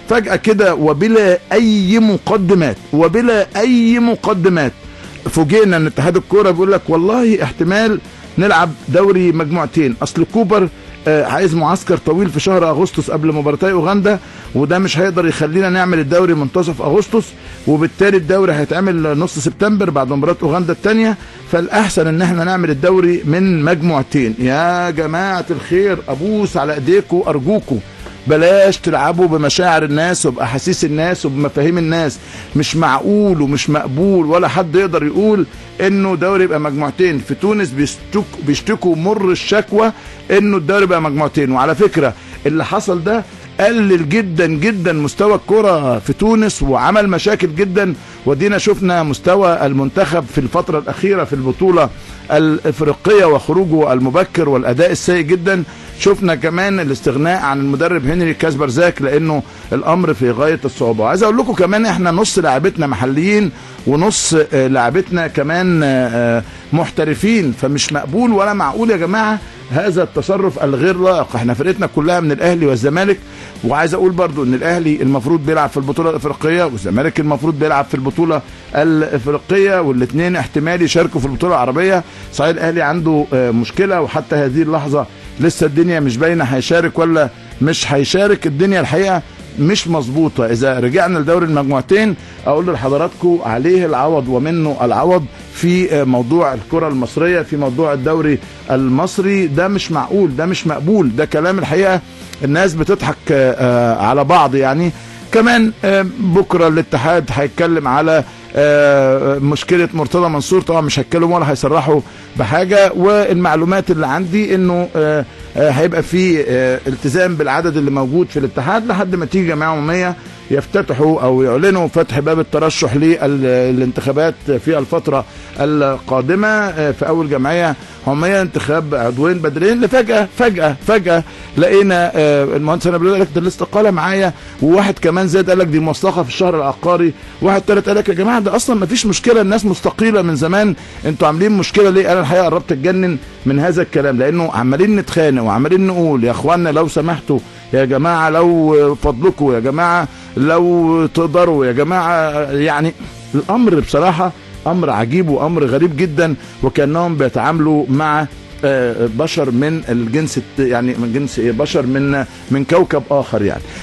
فجأة كده وبلا أي مقدمات فوجئنا ان اتحاد الكورة بيقول لك والله احتمال نلعب دوري مجموعتين، اصل كوبر عايز معسكر طويل في شهر اغسطس قبل مباراتي اوغندا، وده مش هيقدر يخلينا نعمل الدوري منتصف اغسطس، وبالتالي الدوري هيتعمل نص سبتمبر بعد مباراه اوغندا الثانيه، فالاحسن ان احنا نعمل الدوري من مجموعتين. يا جماعه الخير ابوس على ايديكم ارجوكم، بلاش تلعبوا بمشاعر الناس وبأحاسيس الناس وبمفاهيم الناس. مش معقول ومش مقبول ولا حد يقدر يقول انه دوري يبقى مجموعتين. في تونس بيشتكوا مر الشكوى انه الدوري يبقى مجموعتين، وعلى فكرة اللي حصل ده قلل جدا جدا مستوى الكرة في تونس وعمل مشاكل جدا. ودينا شفنا مستوى المنتخب في الفترة الأخيرة في البطولة الإفريقية وخروجه المبكر والأداء السيء جدا. شفنا كمان الاستغناء عن المدرب هنري كاسبرزاك لأنه الأمر في غاية الصعوبة. عايز أقول لكم كمان احنا نص لاعبتنا محليين ونص لاعبتنا كمان محترفين، فمش مقبول ولا معقول يا جماعة هذا التصرف الغير لائق. احنا فرقتنا كلها من الاهلي والزمالك، وعايز اقول برضو ان الاهلي المفروض بيلعب في البطولة الافريقية والزمالك المفروض بيلعب في البطولة الافريقية، والاثنين احتمال يشاركوا في البطولة العربية. صحيح الاهلي عنده مشكلة وحتى هذه اللحظة لسه الدنيا مش باينة هيشارك ولا مش هيشارك. الدنيا الحقيقة مش مظبوطة. اذا رجعنا لدوري المجموعتين اقول لحضراتكم عليه العوض ومنه العوض في موضوع الكرة المصرية، في موضوع الدوري المصري. ده مش معقول، ده مش مقبول، ده كلام الحقيقة الناس بتضحك على بعض. يعني كمان بكرة الاتحاد هيتكلم على مشكلة مرتضى منصور، طبعا مش هيتكلموا ولا هيصرحوا بحاجة، والمعلومات اللي عندي انه هيبقى في التزام بالعدد اللي موجود في الاتحاد لحد ما تيجي جمعية عمومية يفتتحوا او يعلنوا فتح باب الترشح للانتخابات في الفترة القادمة. في اول جمعية عمومية انتخاب عضوين بدرين، فجأة لقينا المهندس نبيل قال لك ده الاستقالة معايا، وواحد كمان زاد قال لك دي مصلحة في الشهر العقاري، واحد ثالث قال لك يا جماعة ده اصلا ما فيش مشكلة، الناس مستقيلة من زمان، انتوا عاملين مشكلة ليه؟ انا الحقيقة قربت اتجنن من هذا الكلام، لانه عمالين نتخانق وعمالين نقول يا اخوانا لو سمحتوا يا جماعة، لو فضلكم يا جماعة، لو تقدروا يا جماعة. يعني الامر بصراحة امر عجيب وامر غريب جدا، وكأنهم بيتعاملوا مع بشر من الجنس، يعني من جنس بشر من كوكب اخر يعني.